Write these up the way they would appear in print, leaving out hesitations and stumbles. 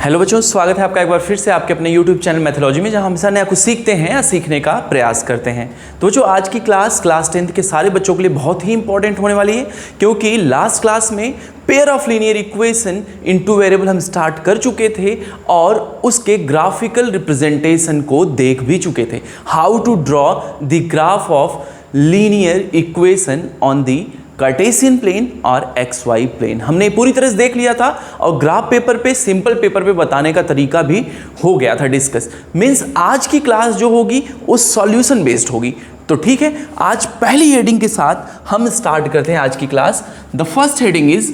Hello बच्चों, स्वागत है आपका एक बार फिर से आपके अपने YouTube चैनल मैथोलॉजी में, जहां हम हमेशा नया कुछ सीखते हैं या सीखने का प्रयास करते हैं। तो बच्चों, आज की क्लास 10th के सारे बच्चों के लिए बहुत ही इंपॉर्टेंट होने वाली है, क्योंकि लास्ट क्लास में pair of linear equation in two variable हम स्टार्ट कर चुके थे और उसके ग्राफिकल रिप्रेजेंटेशन को देख भी चुके थे। How to draw the graph of linear equation on the Cartesian plane और XY प्लेन हमने पूरी तरह से देख लिया था, और ग्राफ पेपर पे, सिंपल पेपर पे बताने का तरीका भी हो गया था डिस्कस। मीन्स आज की क्लास जो होगी वो सॉल्यूशन बेस्ड होगी। तो ठीक है, आज पहली हेडिंग के साथ हम स्टार्ट करते हैं आज की class. The first heading is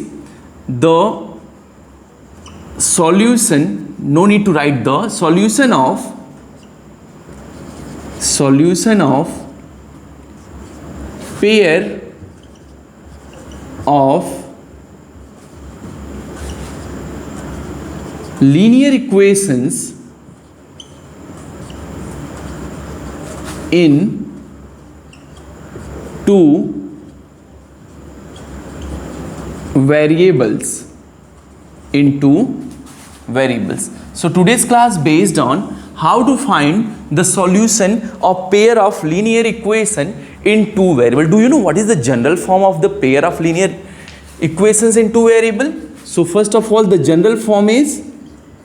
the solution, no need to write the solution of pair of linear equations in two variables. So today's class based on how to find the solution of pair of linear equation in two variable. Do you know what is the general form of the pair of linear equations in two variable? So first of all, the general form is,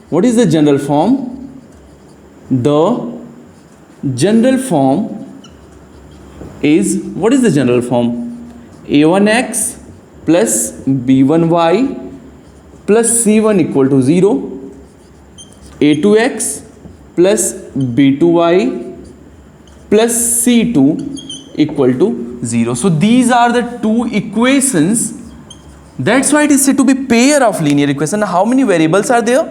what is the general form? The general form is, what is the general form? a1x plus b1y plus c1 equal to 0, a2x plus b2y plus c2 equal to 0. So these are the two equations. That's why it is said to be pair of linear equation. How many variables are there?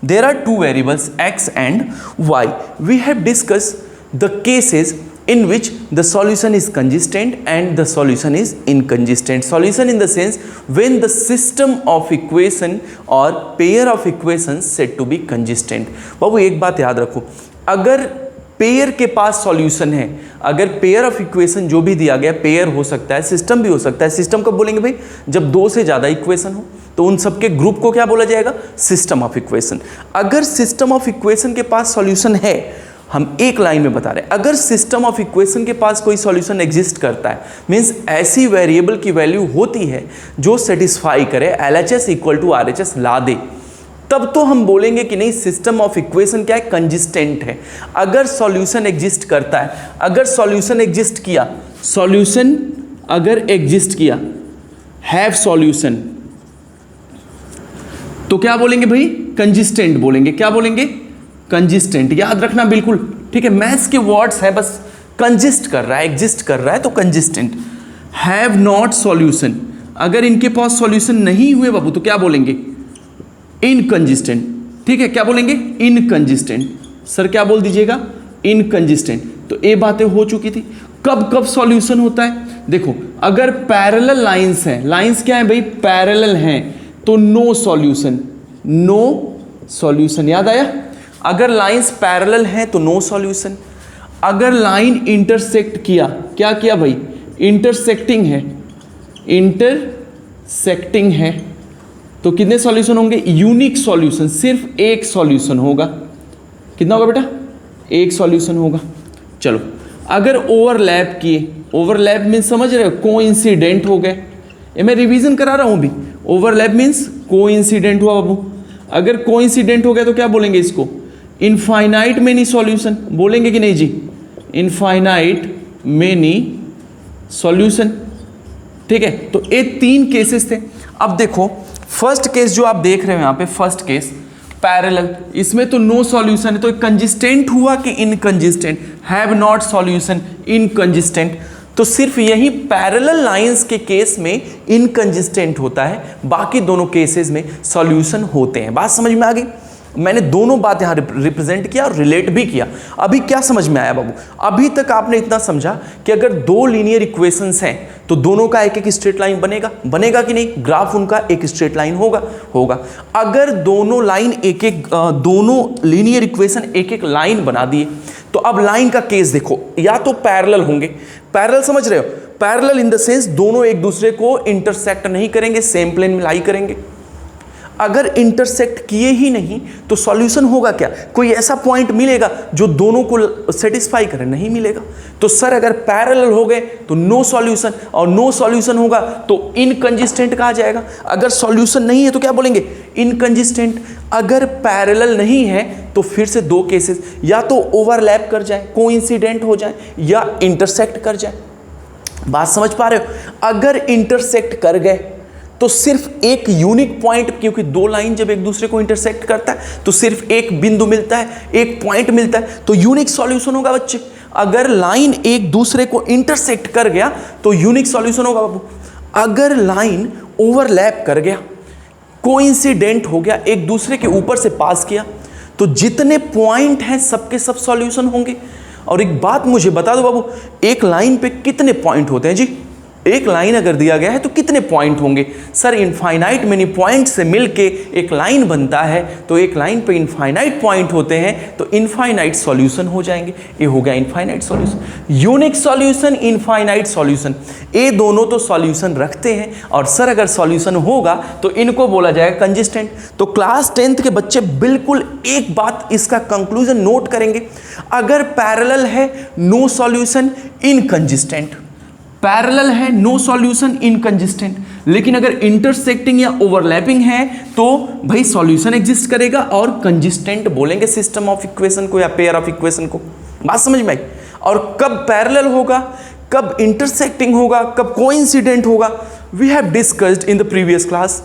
There are two variables, x and y. We have discussed the cases in which the solution is consistent and the solution is inconsistent. Solution in the sense when the system of equation or pair of equations said to be consistent. बाबू एक बात याद रखो, अगर pair के पास solution है, अगर pair of equation जो भी दिया गया पेयर हो सकता है, सिस्टम भी हो सकता है। सिस्टम कब बोलेंगे भाई? जब दो से ज़्यादा इक्वेशन हो, तो उन सबके ग्रुप को क्या बोला जाएगा? System of equation. अगर सिस्टम ऑफ इक्वेशन के पास सॉल्यूशन है, हम एक लाइन में बता रहे हैं, अगर सिस्टम ऑफ इक्वेशन के पास कोई सॉल्यूशन एग्जिस्ट करता है, मीन्स ऐसी वेरिएबल की वैल्यू होती है जो सेटिस्फाई करे, LHS इक्वल टू RHS ला दे, तब तो हम बोलेंगे कि नहीं, सिस्टम ऑफ इक्वेशन क्या है? कंजिस्टेंट है। अगर सॉल्यूशन एग्जिस्ट करता है, अगर सॉल्यूशन एग्जिस्ट किया, सॉल्यूशन अगर एग्जिस्ट किया, हैव सॉल्यूशन, तो क्या बोलेंगे भाई? कंजिस्टेंट बोलेंगे। क्या बोलेंगे? कंजिस्टेंट। याद रखना बिल्कुल, ठीक है, मैथ्स के वर्ड्स है, बस कंजिस्ट कर रहा है, एग्जिस्ट कर रहा है तो कंजिस्टेंट। हैव नॉट सॉल्यूशन, अगर इनके पास सॉल्यूशन नहीं हुए बाबू, तो क्या बोलेंगे? इनकंजिस्टेंट। ठीक है, क्या बोलेंगे? इनकंजिस्टेंट। सर क्या बोल दीजिएगा? इनकंजिस्टेंट। तो ये बातें हो चुकी थी। कब कब सॉल्यूशन होता है? देखो, अगर पैरेलल लाइंस हैं, लाइंस क्या है भाई? पैरेलल हैं, तो नो सॉल्यूशन, नो सॉल्यूशन। याद आया? अगर लाइंस पैरेलल हैं तो नो सॉल्यूशन। अगर लाइन इंटरसेक्ट किया, क्या किया भाई? इंटरसेक्टिंग है, इंटरसेक्टिंग है, तो कितने सॉल्यूशन होंगे? यूनिक सॉल्यूशन, सिर्फ एक सॉल्यूशन होगा। कितना होगा बेटा? एक सॉल्यूशन होगा। चलो, अगर ओवरलैप किए, ओवरलैप मीन्स समझ रहे हो? कोइंसिडेंट हो गए। ये मैं रिवीजन करा रहा हूं भी। ओवरलैप मीन्स कोइंसिडेंट हुआ बाबू। अगर कोइंसिडेंट हो गया तो क्या बोलेंगे इसको? इनफाइनाइट मेनी सॉल्यूशन बोलेंगे कि नहीं जी? Infinite many solution. ठीक है, तो ये तीन केसेस थे। अब देखो, फर्स्ट केस जो आप देख रहे हो यहाँ पे, फर्स्ट केस पैरेलल, इसमें तो नो सॉल्यूशन है, तो कंजिस्टेंट हुआ कि inconsistent? Have not solution, inconsistent. तो सिर्फ यही पैरेलल लाइंस के केस में इनकंजिस्टेंट होता है, बाकी दोनों केसेस में सॉल्यूशन होते हैं। बात समझ में आ गई? मैंने दोनों बात यहाँ रिप्रेजेंट किया और रिलेट भी किया। अभी क्या समझ में आया बाबू? अभी तक आपने इतना समझा कि अगर दो लीनियर इक्वेशंस हैं तो दोनों का एक एक स्ट्रेट लाइन बनेगा, बनेगा कि नहीं? ग्राफ उनका एक स्ट्रेट लाइन होगा, होगा। अगर दोनों लाइन एक एक दोनों लीनियर इक्वेशन एक एक लाइन बना दिए, तो अब लाइन का केस देखो, या तो पैरेलल होंगे। पैरेलल समझ रहे हो? पैरेलल इन द सेंस दोनों एक दूसरे को इंटरसेक्ट नहीं करेंगे, सेम प्लेन में लाई करेंगे। अगर इंटरसेक्ट किए ही नहीं तो सॉल्यूशन होगा क्या? कोई ऐसा पॉइंट मिलेगा जो दोनों को सेटिस्फाई करे? नहीं मिलेगा। तो सर अगर पैरेलल हो गए तो नो सॉल्यूशन, और नो सॉल्यूशन होगा तो इनकंजिस्टेंट कहा जाएगा। अगर सॉल्यूशन नहीं है तो क्या बोलेंगे? इनकंजिस्टेंट। अगर पैरेलल नहीं है तो फिर से दो केसेस, या तो ओवरलैप कर जाए, कोइंसिडेंट हो जाए, या इंटरसेक्ट कर जाए। बात समझ पा रहे हो? अगर इंटरसेक्ट कर गए तो सिर्फ एक यूनिक पॉइंट, क्योंकि दो लाइन जब एक दूसरे को इंटरसेक्ट करता है तो सिर्फ एक बिंदु मिलता है, एक पॉइंट मिलता है, तो यूनिक सॉल्यूशन होगा बच्चे। अगर लाइन एक दूसरे को इंटरसेक्ट कर गया तो यूनिक सॉल्यूशन होगा बाबू। अगर लाइन ओवरलैप कर गया, कोइंसिडेंट हो गया, एक दूसरे के ऊपर से पास किया, तो जितने पॉइंट हैं सबके सब सॉल्यूशन होंगे। और एक बात मुझे बता दो बाबू, एक लाइन पे कितने पॉइंट होते हैं जी? एक लाइन अगर दिया गया है तो कितने पॉइंट होंगे? सर इनफाइनाइट मेनी पॉइंट से मिलके एक लाइन बनता है, तो एक लाइन पे इनफाइनाइट पॉइंट होते हैं तो इनफाइनाइट सॉल्यूशन हो जाएंगे। ये हो गया infinite solution. Unique solution, infinite solution, ये दोनों तो सॉल्यूशन रखते हैं, और सर अगर सॉल्यूशन होगा तो इनको बोला जाएगा कंजिस्टेंट। तो क्लास 10th के बच्चे बिल्कुल एक बात इसका कंक्लूजन नोट करेंगे, अगर पैरेलल है नो सॉल्यूशन इनकंजिस्टेंट, पैरेलल है नो सॉल्यूशन इनकंजिस्टेंट। लेकिन अगर इंटरसेक्टिंग या ओवरलैपिंग है तो भाई सॉल्यूशन एग्जिस्ट करेगा और कंजिस्टेंट बोलेंगे सिस्टम ऑफ इक्वेशन को या पेयर ऑफ इक्वेशन को। बात समझ में आई? और कब पैरेलल होगा, कब इंटरसेक्टिंग होगा, कब कोइंसिडेंट होगा, we have discussed in the previous class.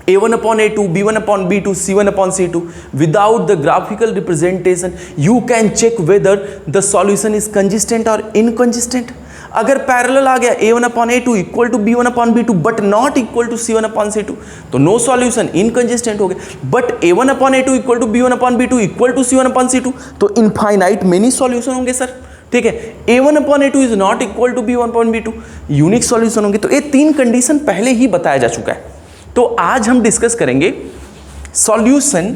A1/A2, B1/B2, C1/C2. Without the graphical representation, you can check whether the solution is consistent or inconsistent. अगर पैरेलल आ गया A1/A2 equal to B1/B2 but not equal to C1/C2 तो no solution, inconsistent हो गया। But A1/A2 equal to B1/B2 equal to C1/C2 तो infinite many solution होंगे sir. ठीक है, A1/A2 is not equal to B1/B2, unique solution होंगे। तो ये तीन कंडीशन पहले ही बताया जा चुका है। तो आज हम डिस्कस करेंगे solution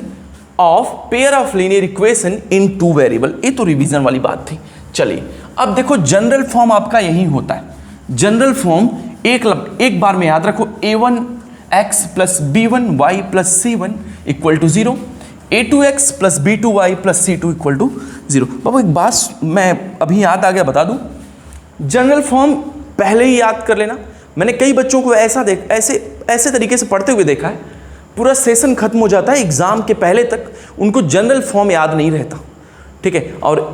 of pair of linear equation in two variable. ये तो रिवीजन वाली बात थी। चलिए अब देखो, जनरल फॉर्म आपका यही होता है। जनरल फॉर्म एक बार में याद रखो, A1x plus B1y plus C1 equal to 0, A2x plus B2y plus C2 equal to 0। बाबू एक बात मैं अभी याद आ गया बता दूं, जनरल फॉर्म पहले ही याद कर लेना। मैंने कई बच्चों को ऐसे तरीके से पढ़ते हुए देखा है, पूरा सेशन खत्म हो जाता है एग्जाम के पहले तक उनको जनरल फॉर्म याद नहीं रहता। ठीक है, और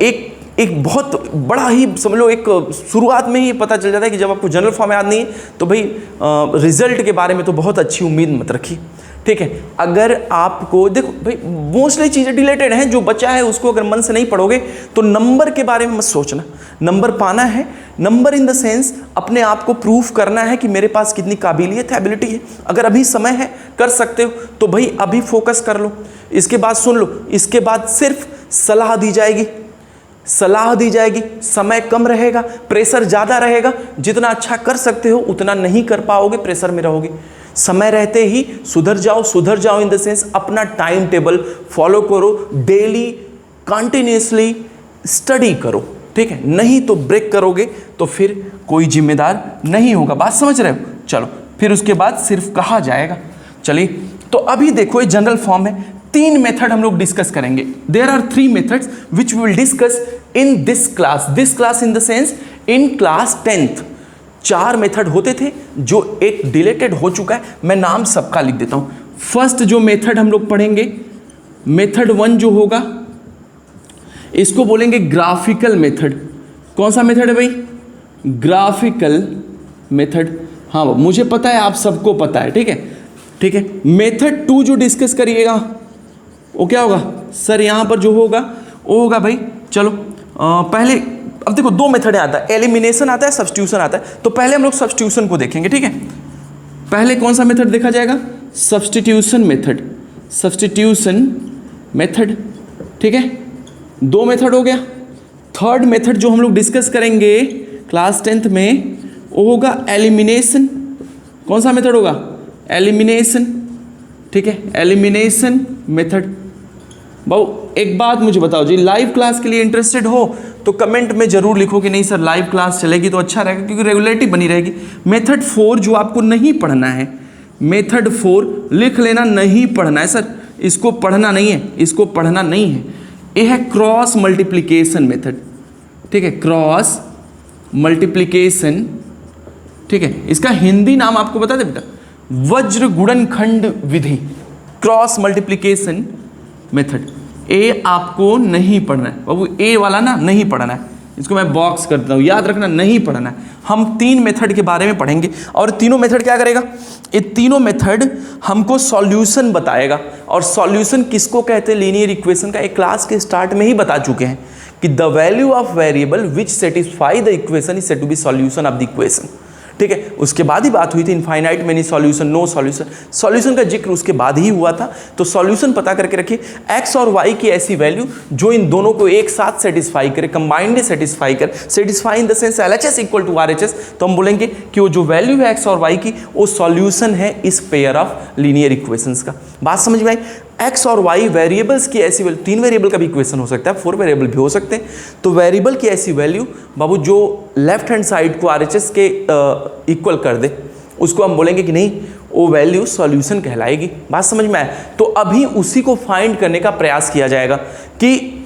एक बहुत बड़ा ही समझ लो, एक शुरुआत में ही पता चल जाता है कि जब आपको जनरल फॉर्म याद नहीं है तो भाई रिजल्ट के बारे में तो बहुत अच्छी उम्मीद मत रखिए। ठीक है, अगर आपको देखो भाई मोस्टली चीज़ें रिलेटेड हैं, जो बचा है उसको अगर मन से नहीं पढ़ोगे तो नंबर के बारे में मत सोचना। नंबर पाना है, नंबर इन द सेंस अपने आप को प्रूफ करना है कि मेरे पास कितनी काबिलियत है, एबिलिटी है। अगर अभी समय है, कर सकते हो तो भाई अभी फोकस कर लो। इसके बाद सुन लो, इसके बाद सिर्फ सलाह दी जाएगी, सलाह दी जाएगी। समय कम रहेगा, प्रेशर ज़्यादा रहेगा। जितना अच्छा कर सकते हो उतना नहीं कर पाओगे, प्रेशर में रहोगे। समय रहते ही सुधर जाओ इन द सेंस अपना टाइम टेबल फॉलो करो, डेली कंटिन्यूसली स्टडी करो। ठीक है, नहीं तो ब्रेक करोगे तो फिर कोई जिम्मेदार नहीं होगा। बात समझ रहे हो? चलो फिर उसके बाद सिर्फ कहा जाएगा। चलिए तो अभी देखो ये जनरल फॉर्म है। तीन मेथड हम लोग डिस्कस करेंगे। There are 3 methods which we will discuss in this class in the sense in class 10th। 4 method होते थे जो एक डिलीटेड हो चुका है, मैं नाम सबका लिख देता हूं। फर्स्ट जो मेथड हम लोग पढ़ेंगे, मेथड 1 जो होगा इसको बोलेंगे ग्राफिकल मेथड। कौन सा मेथड है भाई? Graphical method. हाँ मुझे पता है, आप सबको पता है। ठीक है, ठीक है। मेथड 2 जो डिस्कस करिएगा वो क्या होगा सर? यहाँ पर जो होगा वो होगा भाई, चलो पहले अब देखो 2 मेथड आता है, एलिमिनेशन आता है, सब्स्टिट्यूशन आता है। तो पहले हम लोग सब्स्टिट्यूशन को देखेंगे। ठीक है, पहले कौन सा मेथड देखा जाएगा? Substitution method, substitution method. ठीक है, 2 मेथड हो गया। थर्ड मेथड जो हम लोग डिस्कस करेंगे क्लास 10th में वो होगा एलिमिनेशन। कौन सा मेथड होगा? एलिमिनेशन। ठीक है, एलिमिनेशन मेथड। भाऊ एक बात मुझे बताओ जी, लाइव क्लास के लिए इंटरेस्टेड हो तो कमेंट में जरूर लिखो कि नहीं सर लाइव क्लास चलेगी तो अच्छा रहेगा, क्योंकि रेगुलरिटी बनी रहेगी। मेथड 4 जो आपको नहीं पढ़ना है, मेथड 4 लिख लेना, नहीं पढ़ना है सर, इसको पढ़ना नहीं है, इसको पढ़ना नहीं है। ये है क्रॉस मल्टीप्लिकेशन मेथड, ठीक है, क्रॉस मल्टीप्लिकेशन, ठीक है। इसका हिंदी नाम आपको बता दे बेटा, वज्र गुणनखंड विधि, क्रॉस मल्टीप्लिकेशन मेथड। ए आपको नहीं पढ़ना है बाबू, ए वाला ना नहीं पढ़ना है, इसको मैं बॉक्स करता हूँ, याद रखना नहीं पढ़ना है। हम 3 मेथड के बारे में पढ़ेंगे और तीनों मेथड क्या करेगा, ये तीनों मेथड हमको सॉल्यूशन बताएगा। और सॉल्यूशन किसको कहते हैं, लीनियर इक्वेशन का एक क्लास के स्टार्ट में ही बता चुके हैं कि the value of variable which satisfy the equation is said to B solution of the equation, ठीक है। उसके बाद ही बात हुई थी infinite many solution, no solution, solution का जिक्र उसके बाद ही हुआ था। तो सॉल्यूशन पता करके रखिए, एक्स और वाई की ऐसी वैल्यू जो इन दोनों को एक साथ सेटिस्फाई करे, कंबाइंडली सेटिस्फाई करे, satisfy in the sense LHS equal to RHS, तो हम बोलेंगे कि वो जो वैल्यू है एक्स और वाई की वो सॉल्यूशन है इस पेयर ऑफ लीनियर इक्वेशंस का। बात समझ में आई। एक्स और वाई वेरिएबल्स की ऐसी वैल्यू, 3 वेरिएबल का भी इक्वेशन हो सकता है, 4 वेरिएबल भी हो सकते हैं। तो वेरिएबल की ऐसी वैल्यू बाबू जो लेफ्ट हैंड साइड को RHS के इक्वल कर दे, उसको हम बोलेंगे कि नहीं वो वैल्यू सॉल्यूशन कहलाएगी। बात समझ में आए। तो अभी उसी को फाइंड करने का प्रयास किया जाएगा कि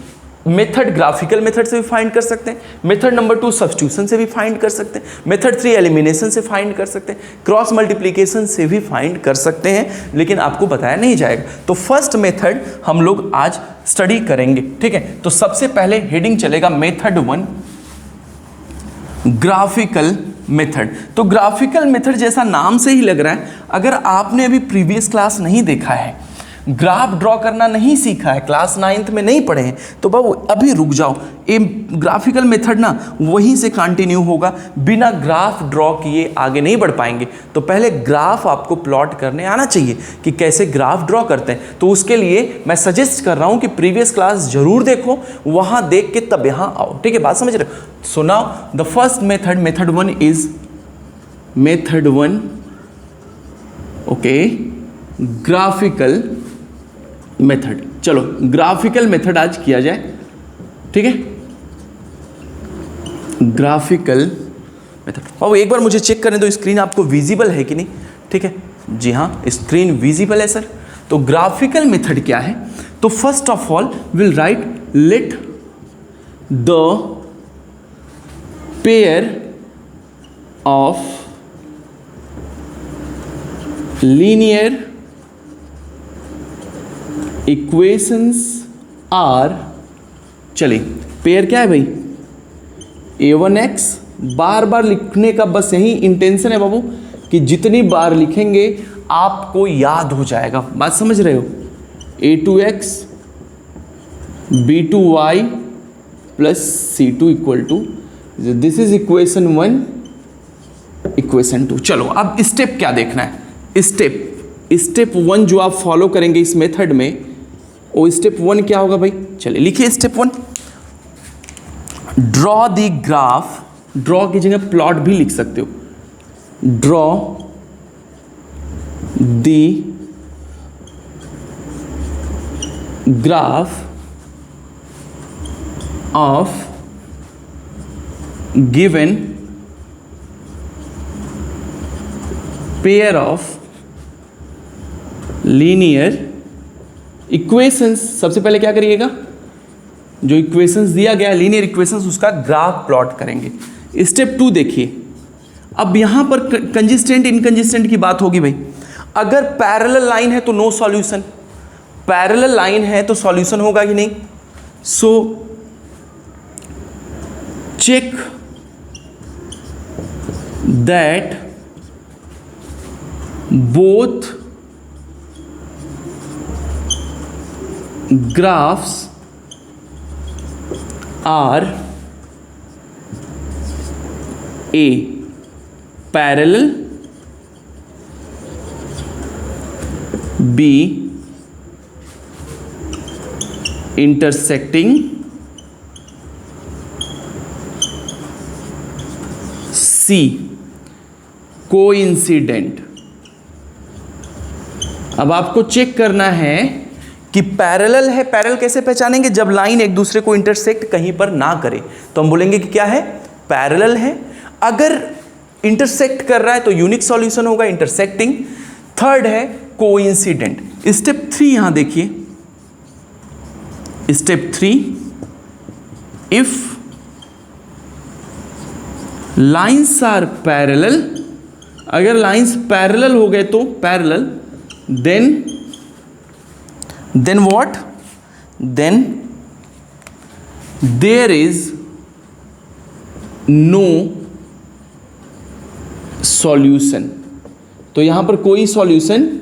मेथड ग्राफिकल मेथड से भी फाइंड कर सकते हैं, मेथड नंबर 2 सब्स्टिट्यूशन से भी फाइंड कर सकते हैं, मेथड 3 एलिमिनेशन से फाइंड कर सकते हैं, क्रॉस मल्टीप्लिकेशन से भी फाइंड कर सकते हैं, लेकिन आपको बताया नहीं जाएगा। तो फर्स्ट मेथड हम लोग आज स्टडी करेंगे, ठीक है। तो सबसे पहले हेडिंग चलेगा मेथड 1 ग्राफिकल मेथड। तो ग्राफिकल मेथड जैसा नाम से ही लग रहा है, अगर आपने अभी प्रीवियस क्लास नहीं देखा है, ग्राफ ड्रॉ करना नहीं सीखा है, क्लास 9th में नहीं पढ़े हैं, तो बाबू अभी रुक जाओ। ये ग्राफिकल मेथड ना वहीं से कंटिन्यू होगा, बिना ग्राफ ड्रॉ किए आगे नहीं बढ़ पाएंगे। तो पहले ग्राफ आपको प्लॉट करने आना चाहिए कि कैसे ग्राफ ड्रॉ करते हैं। तो उसके लिए मैं सजेस्ट कर रहा हूँ कि प्रीवियस क्लास जरूर देखो, वहाँ देख के तब यहाँ आओ, ठीक है। बात समझ रहे हो। So now the first method, method 1 is method 1, okay, graphical method. चलो ग्राफिकल मेथड आज किया जाए, ठीक है। ग्राफिकल मेथड, बाबू एक बार मुझे चेक करने दो स्क्रीन आपको विजिबल है कि नहीं, ठीक है। जी हाँ, स्क्रीन विजिबल है सर। तो ग्राफिकल मेथड क्या है, तो first of all will write let the pair of linear equations are, चलिए पेयर क्या है भाई, a1x, बार बार लिखने का बस यही इंटेंशन है बाबू कि जितनी बार लिखेंगे आपको याद हो जाएगा। बात समझ रहे हो। a2x b2y plus c2 equal to, this is equation 1, equation 2। चलो अब स्टेप क्या देखना है, स्टेप 1 जो आप फॉलो करेंगे इस मेथड में, वो स्टेप 1 क्या होगा भाई, चलिए लिखिए step 1, draw the graph, draw की जगह प्लॉट भी लिख सकते हो, draw the graph of given pair of linear equations. सबसे पहले क्या करिएगा, जो इक्वेशंस दिया गया है लीनियर इक्वेशंस, उसका ग्राफ प्लॉट करेंगे। स्टेप 2 देखिए, अब यहां पर कंसिस्टेंट इनकंसिस्टेंट की बात होगी भाई। अगर पैरेलल लाइन है तो नो सॉल्यूशन, पैरेलल लाइन है तो सॉल्यूशन होगा कि नहीं। So check that both graphs are A parallel, B intersecting, C coincident। अब आपको चेक करना है कि पैरेलल है। पैरेलल कैसे पहचानेंगे, जब लाइन एक दूसरे को इंटरसेक्ट कहीं पर ना करे तो हम बोलेंगे कि क्या है, पैरेलल है। अगर इंटरसेक्ट कर रहा है तो यूनिक सॉल्यूशन होगा, इंटरसेक्टिंग। थर्ड है कोइंसिडेंट। स्टेप 3 यहां देखिए, step 3, if lines are parallel, अगर लाइंस पैरेलल हो गए तो parallel, then what, then there is no solution. तो यहां पर कोई सॉल्यूशन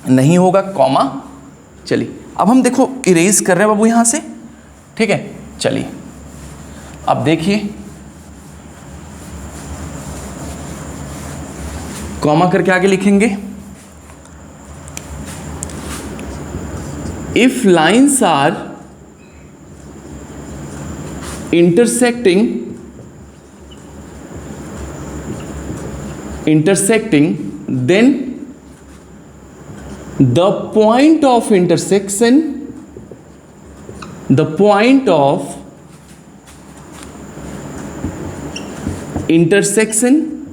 नहीं होगा, कॉमा। चलिए अब हम देखो इरेज कर रहे हैं बाबू यहां से, ठीक है। चलिए अब देखिए, कॉमा करके आगे लिखेंगे, if lines are intersecting then the point of intersection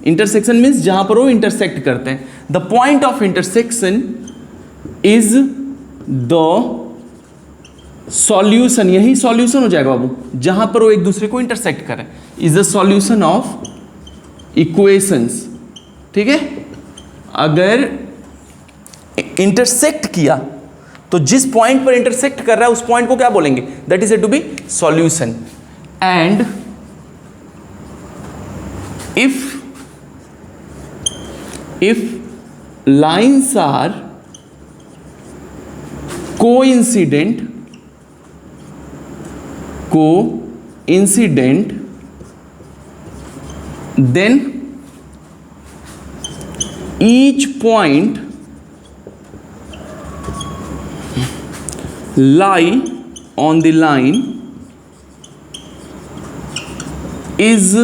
intersection means जहां पर वो इंटरसेक्ट करते हैं, the point of intersection is the solution, यही सॉल्यूशन हो जाएगा बाबू, जहां पर वो एक दूसरे को इंटरसेक्ट करें, is the solution of equations, ठीक है। अगर इंटरसेक्ट किया तो जिस पॉइंट पर इंटरसेक्ट कर रहा है उस पॉइंट को क्या बोलेंगे, that is A to B solution. And if lines are coincident then each point lie on the line is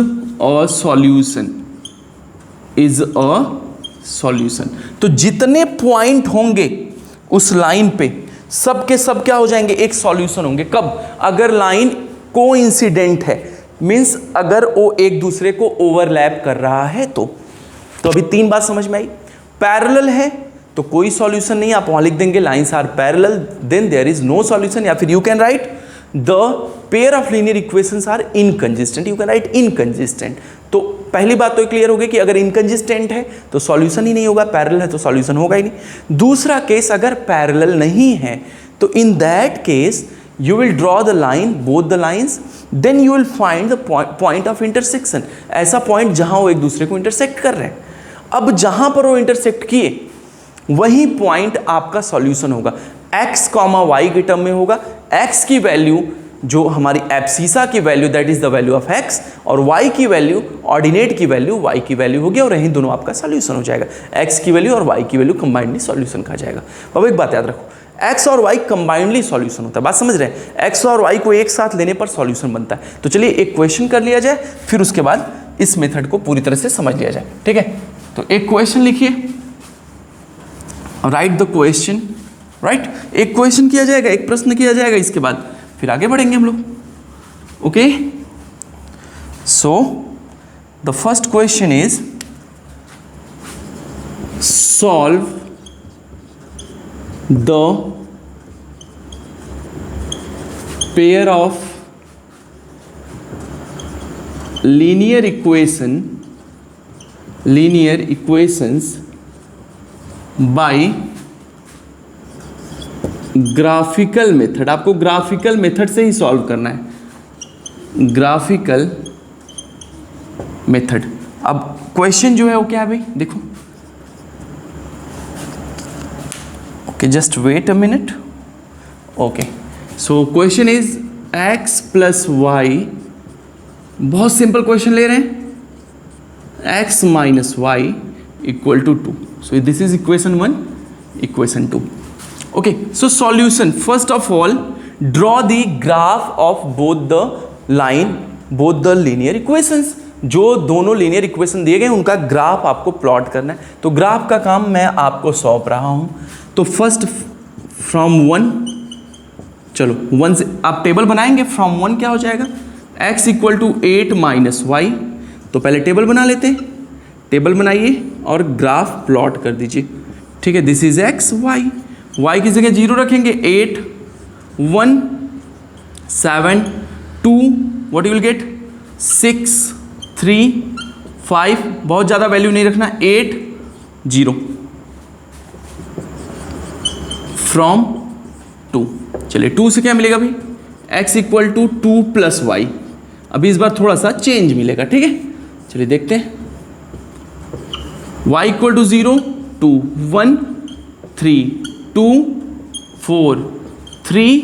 a solution, तो जितने पॉइंट होंगे उस लाइन पे सब के सब क्या हो जाएंगे, एक सॉल्यूशन होंगे। कब, अगर लाइन कोइंसिडेंट है, मींस अगर वो एक दूसरे को ओवरलैप कर रहा है तो अभी 3 बात समझ में आई। पैरेलल है तो कोई सॉल्यूशन नहीं, आप वहां लिख देंगे lines are parallel, then there is no solution, या फिर you can write the pair of linear equations are inconsistent, you can write inconsistent. तो पहली बात तो क्लियर हो गई कि अगर इनकंसिस्टेंट है तो सॉल्यूशन ही नहीं होगा, पैरेलल है तो सॉल्यूशन होगा ही नहीं। दूसरा केस, अगर पैरेलल नहीं है तो in that case you will draw the line, both the lines, then you will find the point of intersection, ऐसा पॉइंट जहां वो एक दूसरे को इंटरसेक्ट कर रहे हैं। अब जहां पर वो इंटरसेक्ट किए वही पॉइंट आपका सॉल्यूशन होगा, x, y के टर्म में होगा। x की वैल्यू जो हमारी एब्सिसा की value, that is the value of x, और y की वैल्यू, ऑर्डिनेट की वैल्यू y की वैल्यू होगी, और यही दोनों आपका सॉल्यूशन हो जाएगा। x की वैल्यू और y की वैल्यू कंबाइंडली सॉल्यूशन कहा जाएगा। अब एक बात याद रखो, x और y कंबाइंडली सॉल्यूशन होता है, बात समझ रहे हैं। x और y को एक साथ लेने पर सॉल्यूशन बनता है। तो चलिए एक क्वेश्चन कर लिया जाए, फिर उसके बाद इस मेथड को पूरी तरह से समझ लिया जाए, ठीक है। तो एक क्वेश्चन लिखिए, राइट द क्वेश्चन, राइट, एक क्वेश्चन किया जाएगा, एक प्रश्न किया जाएगा, इसके बाद फिर आगे बढ़ेंगे हम लोग, okay. So the first question is solve the pair of linear equations by graphical method. आपको ग्राफिकल मेथड से ही सॉल्व करना है, ग्राफिकल मेथड। अब क्वेश्चन जो है वो क्या है भाई, देखो, okay, just wait a minute, okay, so question is x plus y, बहुत सिंपल क्वेश्चन ले रहे हैं, x minus y equal to 2, so this is equation 1, equation 2, okay। So solution, first of all draw the graph of both the line, both the linear equations, जो दोनों linear equation दिए गए उनका graph आपको plot करना है। तो graph का काम मैं आपको सौंप रहा हूं। तो फर्स्ट फ्रॉम 1, चलो 1 से आप टेबल बनाएंगे। फ्रॉम 1 क्या हो जाएगा, x equal to 8 minus Y. तो पहले टेबल बना लेते हैं, टेबल बनाइए और ग्राफ प्लॉट कर दीजिए, ठीक है, this is X, Y, Y की जगह 0 रखेंगे, 8 1 7 2, व्हाट यू विल गेट 6 3 5, बहुत ज़्यादा वैल्यू नहीं रखना, 8 0 फ्रॉम 2। चलिए 2 से क्या मिलेगा भाई, x equal to 2 plus Y. अभी इस बार थोड़ा सा चेंज मिलेगा, ठीक है, चलिए देखते हैं। y इक्वल टू 0 2 1 3 2 4 3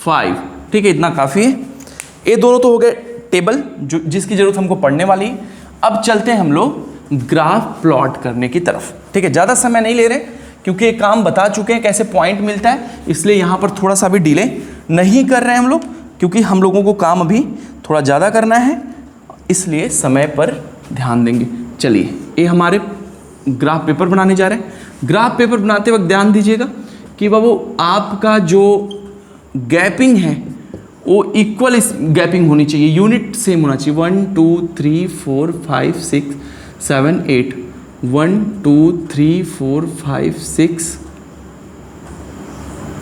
5, ठीक है, इतना काफ़ी है। ये दोनों तो हो गए टेबल जो जिसकी जरूरत हमको पढ़ने वाली है। अब चलते हैं हम लोग ग्राफ प्लॉट करने की तरफ, ठीक है। ज़्यादा समय नहीं ले रहे क्योंकि ये काम बता चुके हैं कैसे पॉइंट मिलता है, इसलिए यहाँ पर थोड़ा सा भी डिले नहीं कर रहे हैं हम लोग, क्योंकि हम लोगों को काम अभी थोड़ा ज़्यादा करना है, इसलिए समय पर ध्यान देंगे। चलिए ये हमारे ग्राफ पेपर बनाने जा रहे हैं। ग्राफ पेपर बनाते वक्त ध्यान दीजिएगा कि बाबू आपका जो गैपिंग है वो इक्वल गैपिंग होनी चाहिए, यूनिट सेम होना चाहिए। 1 2 3 4 5 6 7 8, 1 2 3 4 5 6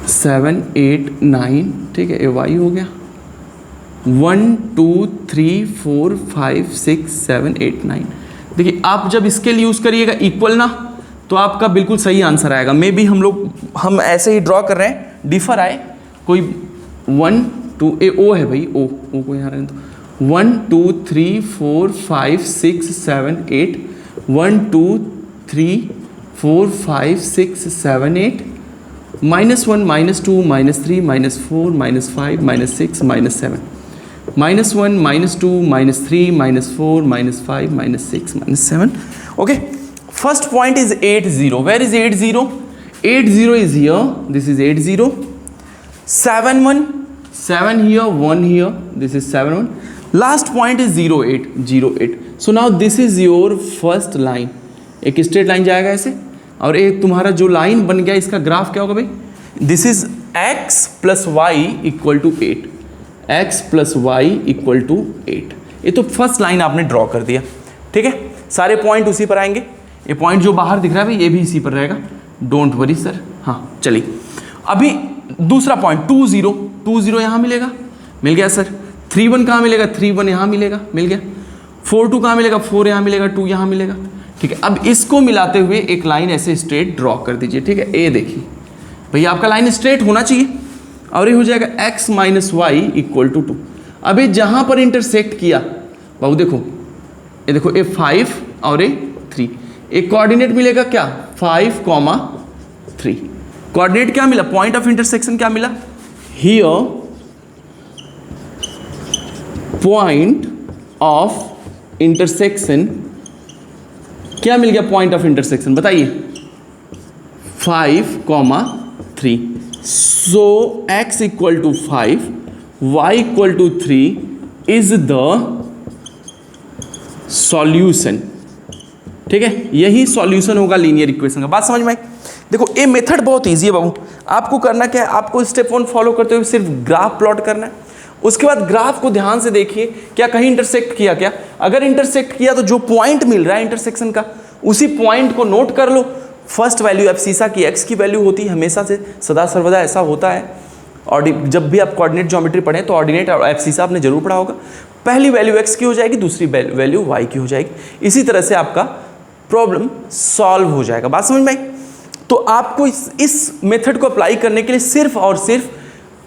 7 8 9, ठीक है, ये वाई हो गया। 1 2 3 4 5 6 7 8 9। देखिए आप जब स्केल यूज़ करिएगा इक्वल ना, तो आपका बिल्कुल सही आंसर आएगा। मे बी हम ऐसे ही ड्रॉ कर रहे हैं, डिफर आए कोई 1 2, ए ओ है भाई, ओ को यहाँ रहने दो। 1 2 3 4 5 6 7 8, 1 2 3 4 5 6 7 8, -1 -2 -3 -4 -5 -6 -7, -1 -2 -3 -4 -5 -6 -7. Okay, first point is 8 0. Where is 8 0? 8 0 is here. This is 8 0. 7 1, 7 here, 1 here. This is 7 1. Last point is 0 8 0 8. So now this is your first line. एक स्ट्रेट लाइन जाएगा ऐसे, और एक तुम्हारा जो लाइन बन गया इसका ग्राफ क्या होगा भाई, this is x plus Y equal to 8, x plus Y equal to 8। ये तो फर्स्ट लाइन आपने ड्रॉ कर दिया, ठीक है। सारे पॉइंट उसी पर आएंगे, ये पॉइंट जो बाहर दिख रहा है भाई ये भी इसी पर रहेगा, डोंट वरी सर। हाँ चलिए अभी दूसरा पॉइंट 2 0, 2 0 यहाँ मिलेगा, मिल गया सर। 3 1 कहाँ मिलेगा, 3 1 यहाँ मिलेगा, मिल गया। 4 2 कहाँ मिलेगा, 4 यहाँ मिलेगा, 2 यहाँ मिलेगा, ठीक है। अब इसको मिलाते हुए एक लाइन ऐसे स्ट्रेट ड्रॉ कर दीजिए, ठीक है। ए देखिए भैया आपका लाइन स्ट्रेट होना चाहिए, और ये हो जाएगा x minus Y equal to 2। अभी जहाँ पर इंटरसेक्ट किया बाबू देखो, ये देखो ए 5 और ए 3, एक कोऑर्डिनेट मिलेगा क्या 5, 3। कोऑर्डिनेट क्या मिला, पॉइंट ऑफ इंटरसेक्शन क्या मिला, हियर पॉइंट ऑफ इंटरसेक्शन क्या मिल गया, पॉइंट ऑफ इंटरसेक्शन बताइए 5, 3। So x equal to 5, y equal to 3 is the solution, ठीक है। यही सॉल्यूशन होगा लीनियर इक्वेशन का। बात समझ में आई। देखो ये मेथड बहुत इजी है बाबू, आपको करना क्या है, आपको स्टेप 1 फॉलो करते हुए सिर्फ ग्राफ प्लॉट करना है। उसके बाद ग्राफ को ध्यान से देखिए, क्या कहीं इंटरसेक्ट किया क्या, अगर इंटरसेक्ट किया तो जो पॉइंट मिल रहा है इंटरसेक्शन का उसी पॉइंट को नोट कर लो। फर्स्ट वैल्यू एब्सिसा की x की वैल्यू होती है हमेशा से, सदा सर्वदा ऐसा होता है। और जब भी आप कोऑर्डिनेट ज्योमेट्री पढ़ें तो ऑर्डिनेट और एब्सिसा आपने जरूर पढ़ा होगा। पहली वैल्यू x की हो जाएगी, दूसरी वैल्यू y की हो जाएगी। इसी तरह से आपका प्रॉब्लम सॉल्व हो जाएगा। बात समझ में आई। तो आपको इस मेथड को अप्लाई करने के लिए सिर्फ और सिर्फ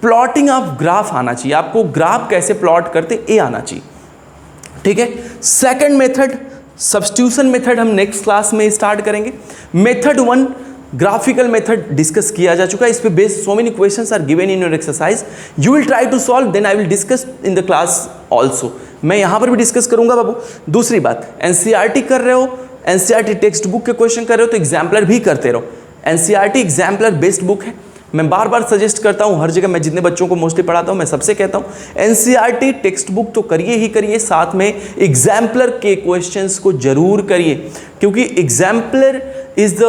प्लॉटिंग ऑफ ग्राफ आना चाहिए। आपको ग्राफ कैसे प्लॉट करते ये आना चाहिए, ठीक है। सेकंड मेथड सब्स्टिट्यूशन मेथड हम नेक्स्ट क्लास में स्टार्ट करेंगे। मेथड 1 ग्राफिकल मेथड डिस्कस किया जा चुका है, इस पे based so many questions are given in your exercise, you will try to solve, then I will discuss in the class also. मैं यहाँ पर भी डिस्कस करूंगा बाबू। दूसरी बात, एनसीईआरटी कर रहे हो, एनसीईआरटी टेक्स्ट बुक के क्वेश्चन कर रहे हो तो एग्जाम्पलर भी करते रहो। एनसीईआरटी एग्जाम्पलर बेस्ड बुक है, मैं बार बार सजेस्ट करता हूँ, हर जगह मैं जितने बच्चों को मोस्टली पढ़ाता हूँ मैं सबसे कहता हूँ एनसीईआरटी टेक्स्ट बुक तो करिए ही करिए, साथ में एग्जाम्पलर के क्वेश्चंस को जरूर करिए, क्योंकि exemplar is the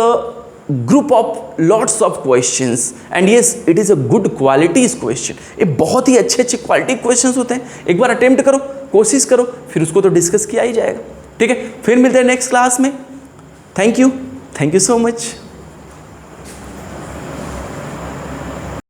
group of lots of questions and yes it is a good quality question. ये बहुत ही अच्छे अच्छे क्वालिटी क्वेश्चंस होते हैं। एक बार अटेम्प्ट करो, कोशिश करो, फिर उसको तो डिस्कस किया ही जाएगा, ठीक है। फिर मिलते हैं नेक्स्ट क्लास में। Thank you so much.